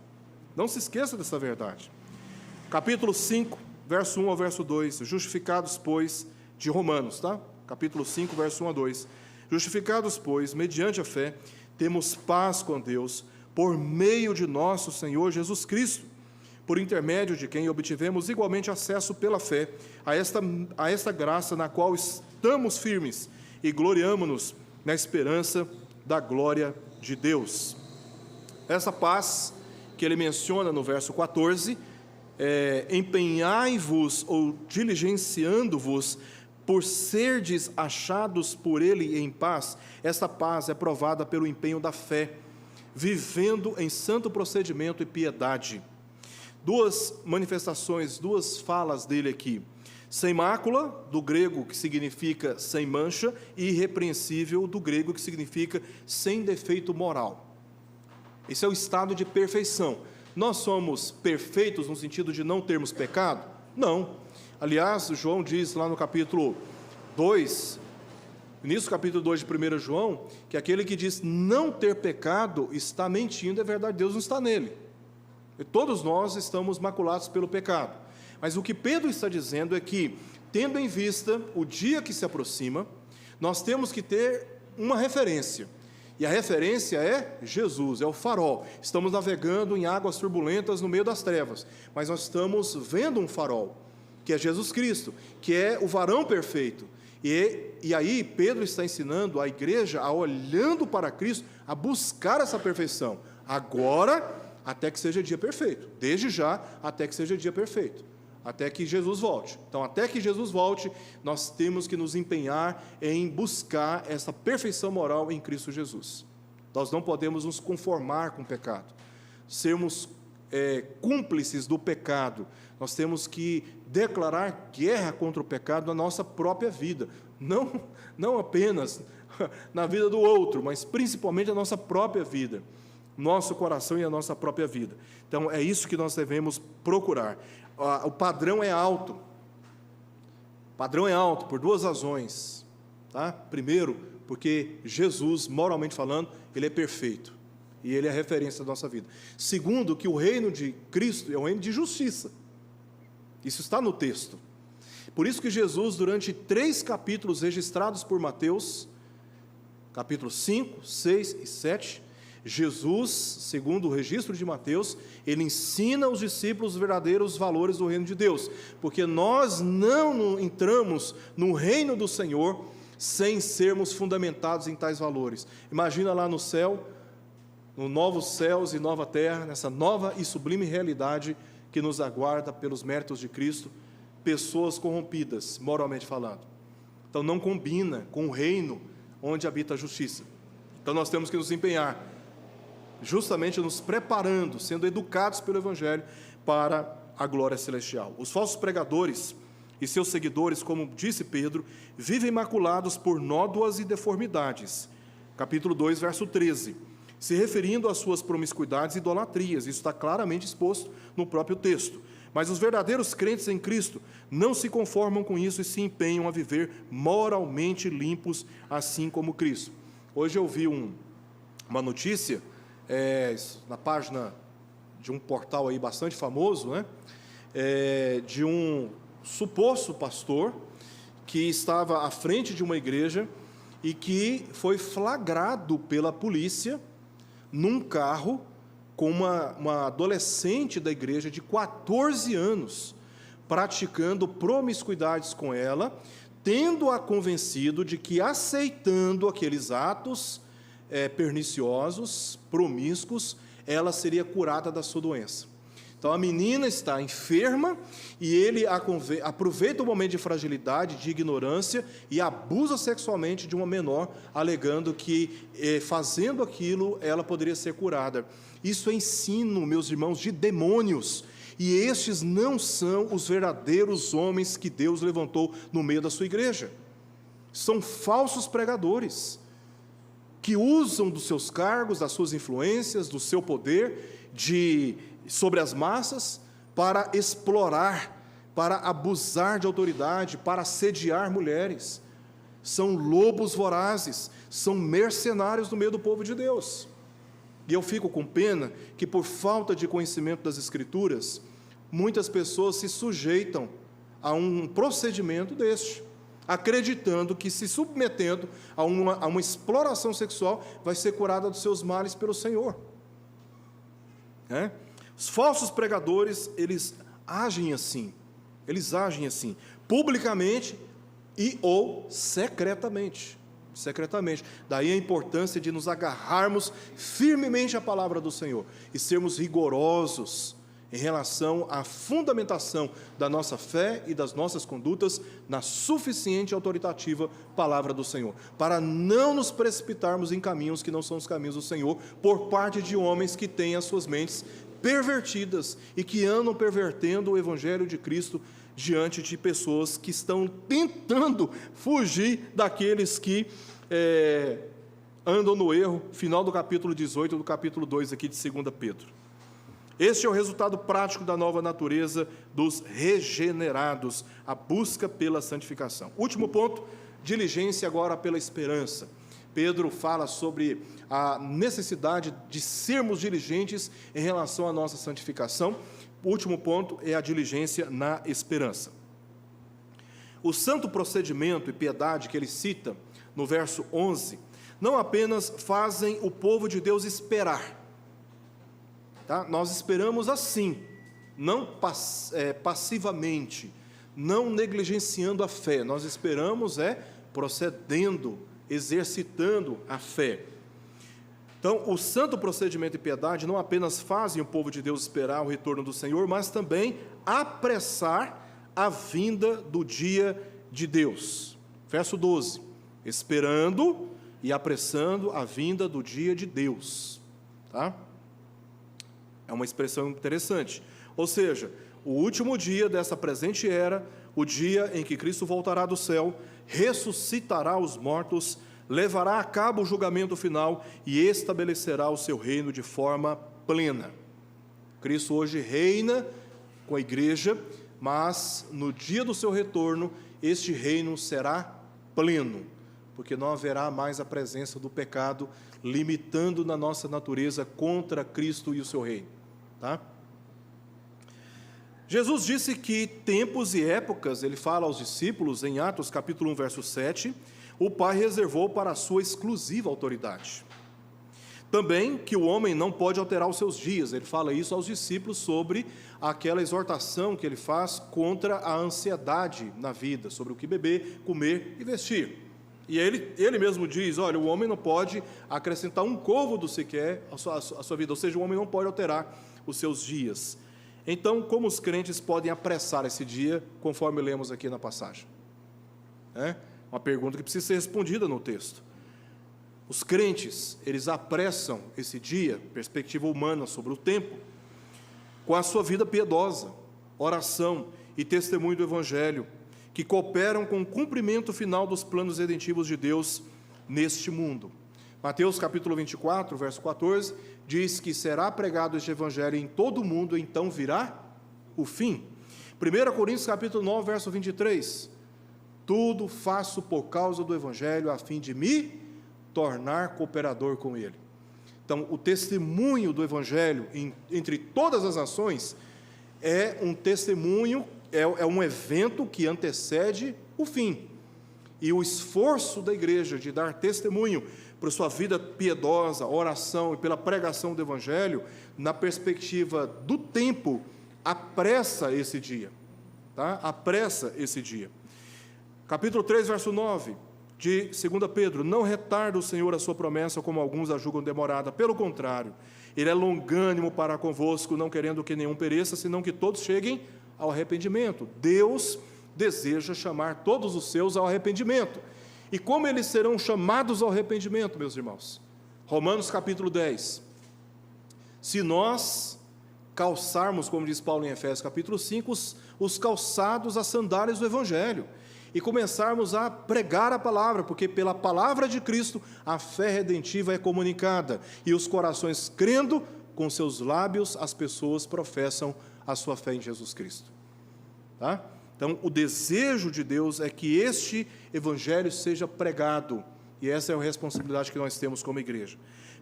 não se esqueça dessa verdade. Capítulo 5, verso 1 ao verso 2, justificados, pois, de Romanos, tá? Capítulo 5, verso 1 a 2, justificados, pois, mediante a fé, temos paz com Deus, por meio de nosso Senhor Jesus Cristo, por intermédio de quem obtivemos igualmente acesso pela fé a esta graça na qual estamos firmes e gloriamo-nos na esperança da glória de Deus. Essa paz que ele menciona no verso 14, empenhai-vos ou diligenciando-vos por serdes achados por ele em paz. Essa paz é provada pelo empenho da fé, vivendo em santo procedimento e piedade. Duas manifestações, duas falas dele aqui: sem mácula, do grego, que significa sem mancha, e irrepreensível, do grego, que significa sem defeito moral. Esse é o estado de perfeição. Nós somos perfeitos no sentido de não termos pecado? Não. Aliás, João diz lá no capítulo 2, início do capítulo 2 de 1 João, que aquele que diz não ter pecado está mentindo, é verdade, Deus não está nele. E todos nós estamos maculados pelo pecado. Mas o que Pedro está dizendo é que, tendo em vista o dia que se aproxima, nós temos que ter uma referência. E a referência é Jesus, é o farol. Estamos navegando em águas turbulentas no meio das trevas, mas nós estamos vendo um farol, que é Jesus Cristo, que é o varão perfeito. E aí Pedro está ensinando a igreja, a olhando para Cristo, a buscar essa perfeição, agora, até que seja dia perfeito, desde já, até que seja dia perfeito, até que Jesus volte. Então, até que Jesus volte, nós temos que nos empenhar em buscar essa perfeição moral em Cristo Jesus. Nós não podemos nos conformar com o pecado, sermos cúmplices do pecado. Nós temos que declarar guerra contra o pecado na nossa própria vida, não apenas na vida do outro, mas principalmente na nossa própria vida, nosso coração e a nossa própria vida. Então, é isso que nós devemos procurar. O padrão é alto. O padrão é alto por duas razões. Tá? Primeiro, porque Jesus, moralmente falando, ele é perfeito. E ele é a referência da nossa vida. Segundo, que o reino de Cristo é um reino de justiça. Isso está no texto. Por isso que Jesus, durante 3 capítulos registrados por Mateus, capítulo 5, 6 e 7, Jesus, segundo o registro de Mateus, ele ensina aos discípulos os verdadeiros valores do reino de Deus, porque nós não entramos no reino do Senhor sem sermos fundamentados em tais valores. Imagina lá no céu, no novos céus e nova terra, nessa nova e sublime realidade que nos aguarda pelos méritos de Cristo, pessoas corrompidas, moralmente falando. Então não combina com o reino onde habita a justiça. Então nós temos que nos empenhar, justamente nos preparando, sendo educados pelo Evangelho para a glória celestial. Os falsos pregadores e seus seguidores, como disse Pedro, vivem maculados por nódoas e deformidades. Capítulo 2, verso 13. Se referindo às suas promiscuidades e idolatrias, isso está claramente exposto no próprio texto. Mas os verdadeiros crentes em Cristo não se conformam com isso e se empenham a viver moralmente limpos, assim como Cristo. Hoje eu vi uma notícia na página de um portal aí bastante famoso, né? De um suposto pastor que estava à frente de uma igreja e que foi flagrado pela polícia num carro com uma adolescente da igreja de 14 anos, praticando promiscuidades com ela, tendo-a convencido de que, aceitando aqueles atos perniciosos, promíscuos, ela seria curada da sua doença. Então, a menina está enferma e ele aproveita o momento de fragilidade, de ignorância e abusa sexualmente de uma menor, alegando que, fazendo aquilo, ela poderia ser curada. Isso é ensino, meus irmãos, de demônios. E estes não são os verdadeiros homens que Deus levantou no meio da sua igreja. São falsos pregadores, que usam dos seus cargos, das suas influências, do seu poder sobre as massas, para explorar, para abusar de autoridade, para assediar mulheres. São lobos vorazes, são mercenários no meio do povo de Deus. E eu fico com pena que, por falta de conhecimento das Escrituras, muitas pessoas se sujeitam a um procedimento deste, acreditando que, se submetendo a uma exploração sexual, vai ser curada dos seus males pelo Senhor. Os falsos pregadores, eles agem assim, publicamente ou secretamente. Daí a importância de nos agarrarmos firmemente à palavra do Senhor e sermos rigorosos em relação à fundamentação da nossa fé e das nossas condutas na suficiente e autoritativa palavra do Senhor, para não nos precipitarmos em caminhos que não são os caminhos do Senhor, por parte de homens que têm as suas mentes pervertidas e que andam pervertendo o Evangelho de Cristo diante de pessoas que estão tentando fugir daqueles que andam no erro. Final do capítulo 18 do capítulo 2 aqui de 2 Pedro. Este é o resultado prático da nova natureza dos regenerados, a busca pela santificação. Último ponto, diligência agora pela esperança. Pedro fala sobre a necessidade de sermos diligentes em relação à nossa santificação. O último ponto é a diligência na esperança. O santo procedimento e piedade que ele cita no verso 11, não apenas fazem o povo de Deus esperar, tá? Nós esperamos assim, não passivamente, não negligenciando a fé, nós esperamos procedendo, exercitando a fé. Então, o santo procedimento e piedade não apenas fazem o povo de Deus esperar o retorno do Senhor, mas também apressar a vinda do dia de Deus. Verso 12, esperando e apressando a vinda do dia de Deus. Tá? É uma expressão interessante. Ou seja, o último dia dessa presente era, o dia em que Cristo voltará do céu, ressuscitará os mortos, levará a cabo o julgamento final e estabelecerá o seu reino de forma plena. Cristo hoje reina com a igreja, mas no dia do seu retorno, este reino será pleno, porque não haverá mais a presença do pecado, limitando na nossa natureza contra Cristo e o seu reino. Tá? Jesus disse que tempos e épocas, ele fala aos discípulos em Atos capítulo 1, verso 7, o Pai reservou para a sua exclusiva autoridade. Também que o homem não pode alterar os seus dias, ele fala isso aos discípulos sobre aquela exortação que ele faz contra a ansiedade na vida, sobre o que beber, comer e vestir. E ele mesmo diz, olha, o homem não pode acrescentar um côvado sequer à sua vida, ou seja, o homem não pode alterar os seus dias. Então, como os crentes podem apressar esse dia, conforme lemos aqui na passagem? Uma pergunta que precisa ser respondida no texto. Os crentes, eles apressam esse dia, perspectiva humana sobre o tempo, com a sua vida piedosa, oração e testemunho do Evangelho, que cooperam com o cumprimento final dos planos redentivos de Deus neste mundo. Mateus capítulo 24, verso 14, diz que será pregado este Evangelho em todo o mundo, então virá o fim. 1 Coríntios capítulo 9, verso 23, tudo faço por causa do Evangelho, a fim de me tornar cooperador com ele. Então, o testemunho do Evangelho entre todas as nações é um testemunho, é um evento que antecede o fim. E o esforço da igreja de dar testemunho por sua vida piedosa, oração e pela pregação do Evangelho, na perspectiva do tempo, apressa esse dia, tá? Apressa esse dia. Capítulo 3, verso 9, de 2 Pedro, não retarda o Senhor a sua promessa, como alguns a julgam demorada, pelo contrário, Ele é longânimo para convosco, não querendo que nenhum pereça, senão que todos cheguem ao arrependimento. Deus deseja chamar todos os seus ao arrependimento. E como eles serão chamados ao arrependimento, meus irmãos? Romanos capítulo 10. Se nós calçarmos, como diz Paulo em Efésios capítulo 5, os calçados, as sandálias do Evangelho, e começarmos a pregar a palavra, porque pela palavra de Cristo a fé redentiva é comunicada, e os corações crendo, com seus lábios as pessoas professam a sua fé em Jesus Cristo. Tá? Então, o desejo de Deus é que este Evangelho seja pregado, e essa é a responsabilidade que nós temos como igreja.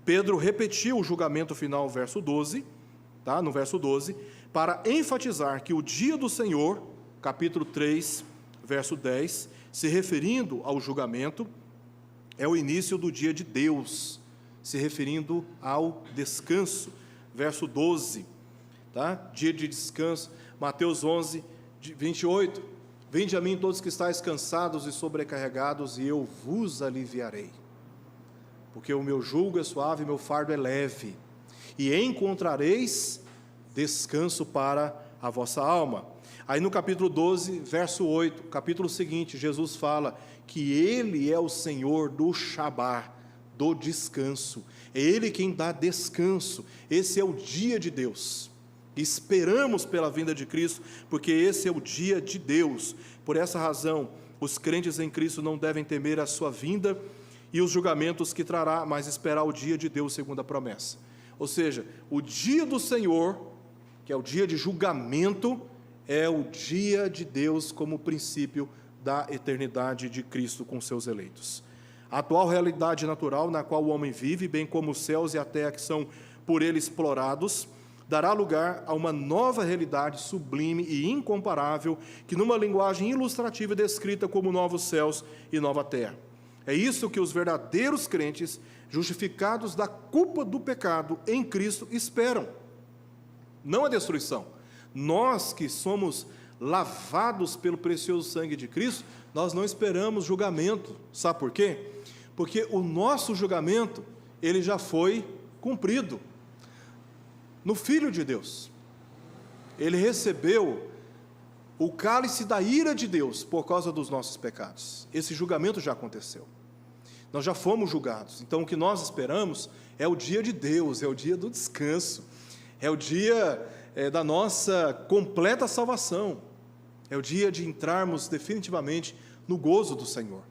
Pedro repetiu o julgamento final, verso 12, tá? No verso 12, para enfatizar que o dia do Senhor, capítulo 3, verso 10, se referindo ao julgamento, é o início do dia de Deus, se referindo ao descanso, verso 12, tá? Dia de descanso, Mateus 11, 28, vinde a mim todos que estáis cansados e sobrecarregados, e eu vos aliviarei, porque o meu jugo é suave e meu fardo é leve, e encontrareis descanso para a vossa alma. Aí no capítulo 12, verso 8, capítulo seguinte, Jesus fala que Ele é o Senhor do Shabá, do descanso, é Ele quem dá descanso, esse é o dia de Deus, esperamos pela vinda de Cristo, porque esse é o dia de Deus. Por essa razão, os crentes em Cristo não devem temer a sua vinda e os julgamentos que trará, mas esperar o dia de Deus segundo a promessa. Ou seja, o dia do Senhor, que é o dia de julgamento, é o dia de Deus como princípio da eternidade de Cristo com seus eleitos. A atual realidade natural na qual o homem vive, bem como os céus e a terra que são por ele explorados, dará lugar a uma nova realidade sublime e incomparável, que numa linguagem ilustrativa é descrita como novos céus e nova terra. É isso que os verdadeiros crentes, justificados da culpa do pecado em Cristo, esperam. Não a destruição. Nós que somos lavados pelo precioso sangue de Cristo, nós não esperamos julgamento. Sabe por quê? Porque o nosso julgamento, ele já foi cumprido no Filho de Deus. Ele recebeu o cálice da ira de Deus por causa dos nossos pecados. Esse julgamento já aconteceu. Nós já fomos julgados. Então o que nós esperamos é o dia de Deus, é o dia do descanso, é o dia da nossa completa salvação, é o dia de entrarmos definitivamente no gozo do Senhor.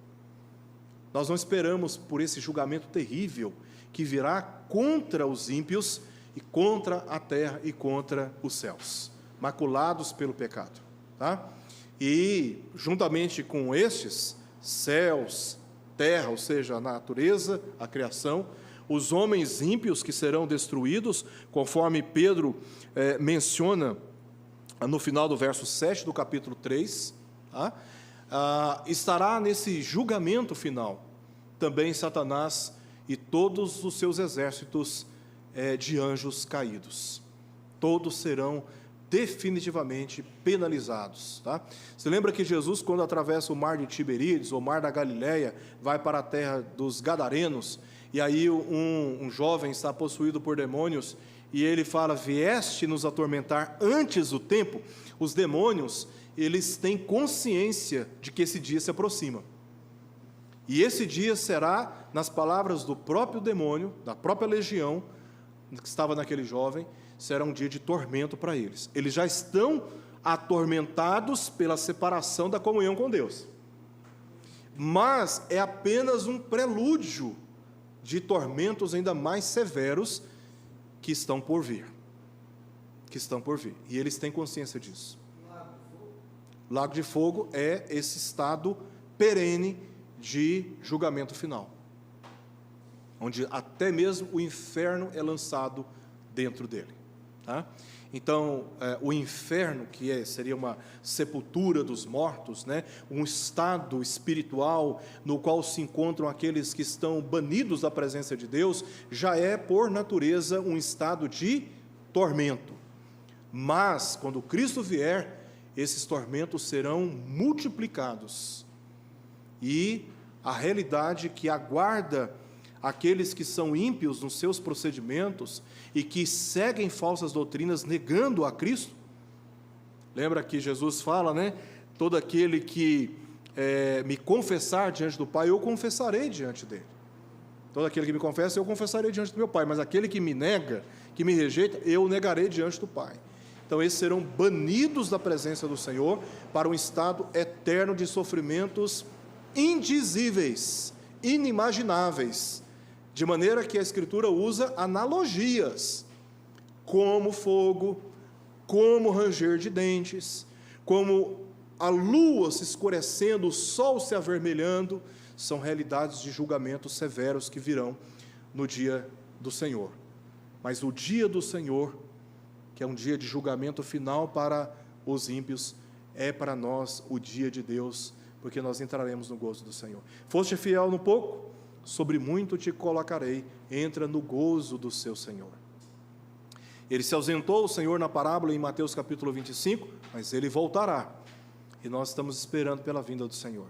Nós não esperamos por esse julgamento terrível que virá contra os ímpios e contra a terra e contra os céus, maculados pelo pecado, tá? E juntamente com estes céus, terra, ou seja, a natureza, a criação, os homens ímpios que serão destruídos, conforme Pedro menciona no final do verso 7 do capítulo 3, tá? Estará nesse julgamento final também Satanás e todos os seus exércitos de anjos caídos. Todos serão definitivamente penalizados, tá? Você lembra que Jesus, quando atravessa o mar de Tiberíades, ou mar da Galileia, vai para a terra dos Gadarenos, e aí um jovem está possuído por demônios, e ele fala, vieste nos atormentar antes do tempo. Os demônios, eles têm consciência de que esse dia se aproxima, e esse dia será, nas palavras do próprio demônio, da própria legião, que estava naquele jovem, será um dia de tormento para eles. Eles já estão atormentados pela separação da comunhão com Deus, mas é apenas um prelúdio de tormentos ainda mais severos que estão por vir. que estão por vir. E eles têm consciência disso. Lago de fogo é esse estado perene de julgamento final, onde até mesmo o inferno é lançado dentro dele. Tá? Então, o inferno, que seria uma sepultura dos mortos, né? Um estado espiritual no qual se encontram aqueles que estão banidos da presença de Deus, já é, por natureza, um estado de tormento. Mas, quando Cristo vier, esses tormentos serão multiplicados. E a realidade que aguarda aqueles que são ímpios nos seus procedimentos e que seguem falsas doutrinas negando a Cristo. Lembra que Jesus fala, né? Todo aquele que me confessar diante do Pai, eu confessarei diante dele. Todo aquele que me confessa, eu confessarei diante do meu Pai. Mas aquele que me nega, que me rejeita, eu negarei diante do Pai. Então esses serão banidos da presença do Senhor para um estado eterno de sofrimentos indizíveis, inimagináveis. De maneira que a Escritura usa analogias, como fogo, como ranger de dentes, como a lua se escurecendo, o sol se avermelhando, são realidades de julgamentos severos que virão no dia do Senhor. Mas o dia do Senhor, que é um dia de julgamento final para os ímpios, é para nós o dia de Deus, porque nós entraremos no gozo do Senhor. Foste fiel no pouco? Sobre muito te colocarei, entra no gozo do seu Senhor. Ele se ausentou, o Senhor, na parábola em Mateus capítulo 25, mas ele voltará, e nós estamos esperando pela vinda do Senhor.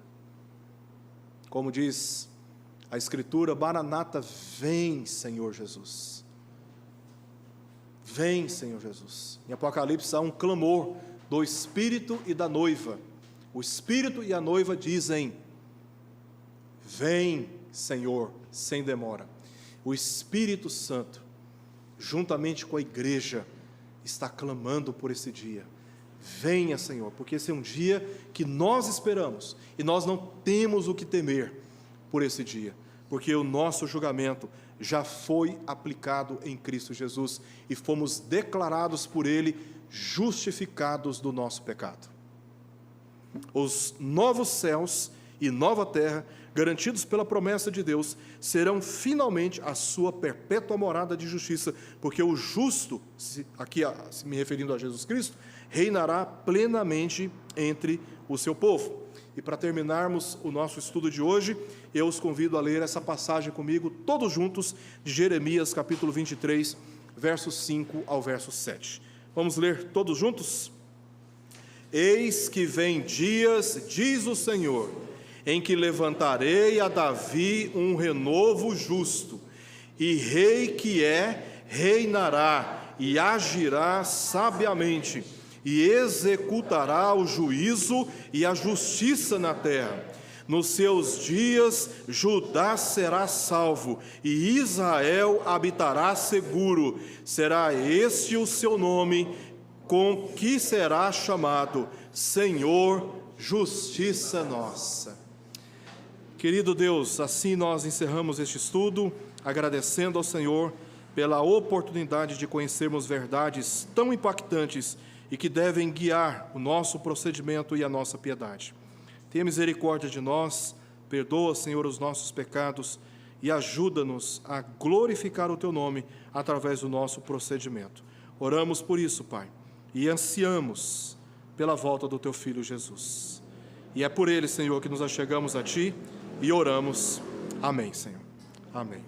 Como diz a Escritura, Maranata, vem, Senhor Jesus. Vem, Senhor Jesus. Em Apocalipse há um clamor do Espírito e da noiva. O Espírito e a noiva dizem: vem, Senhor, sem demora. O Espírito Santo, juntamente com a igreja, está clamando por esse dia. Venha, Senhor, porque esse é um dia que nós esperamos, e nós não temos o que temer por esse dia, porque o nosso julgamento já foi aplicado em Cristo Jesus, e fomos declarados por Ele justificados do nosso pecado. Os novos céus e nova terra, garantidos pela promessa de Deus, serão finalmente a sua perpétua morada de justiça, porque o justo, aqui me referindo a Jesus Cristo, reinará plenamente entre o seu povo. E para terminarmos o nosso estudo de hoje, eu os convido a ler essa passagem comigo, todos juntos, de Jeremias capítulo 23, versos 5 ao verso 7. Vamos ler todos juntos? Eis que vem dias, diz o Senhor, em que levantarei a Davi um renovo justo, e rei que reinará e agirá sabiamente, e executará o juízo e a justiça na terra. Nos seus dias Judá será salvo, e Israel habitará seguro. Será este o seu nome, com que será chamado Senhor, justiça nossa. Querido Deus, assim nós encerramos este estudo, agradecendo ao Senhor pela oportunidade de conhecermos verdades tão impactantes e que devem guiar o nosso procedimento e a nossa piedade. Tenha misericórdia de nós, perdoa, Senhor, os nossos pecados e ajuda-nos a glorificar o Teu nome através do nosso procedimento. Oramos por isso, Pai, e ansiamos pela volta do Teu Filho Jesus. E é por Ele, Senhor, que nos achegamos a Ti e oramos. Amém, Senhor. Amém.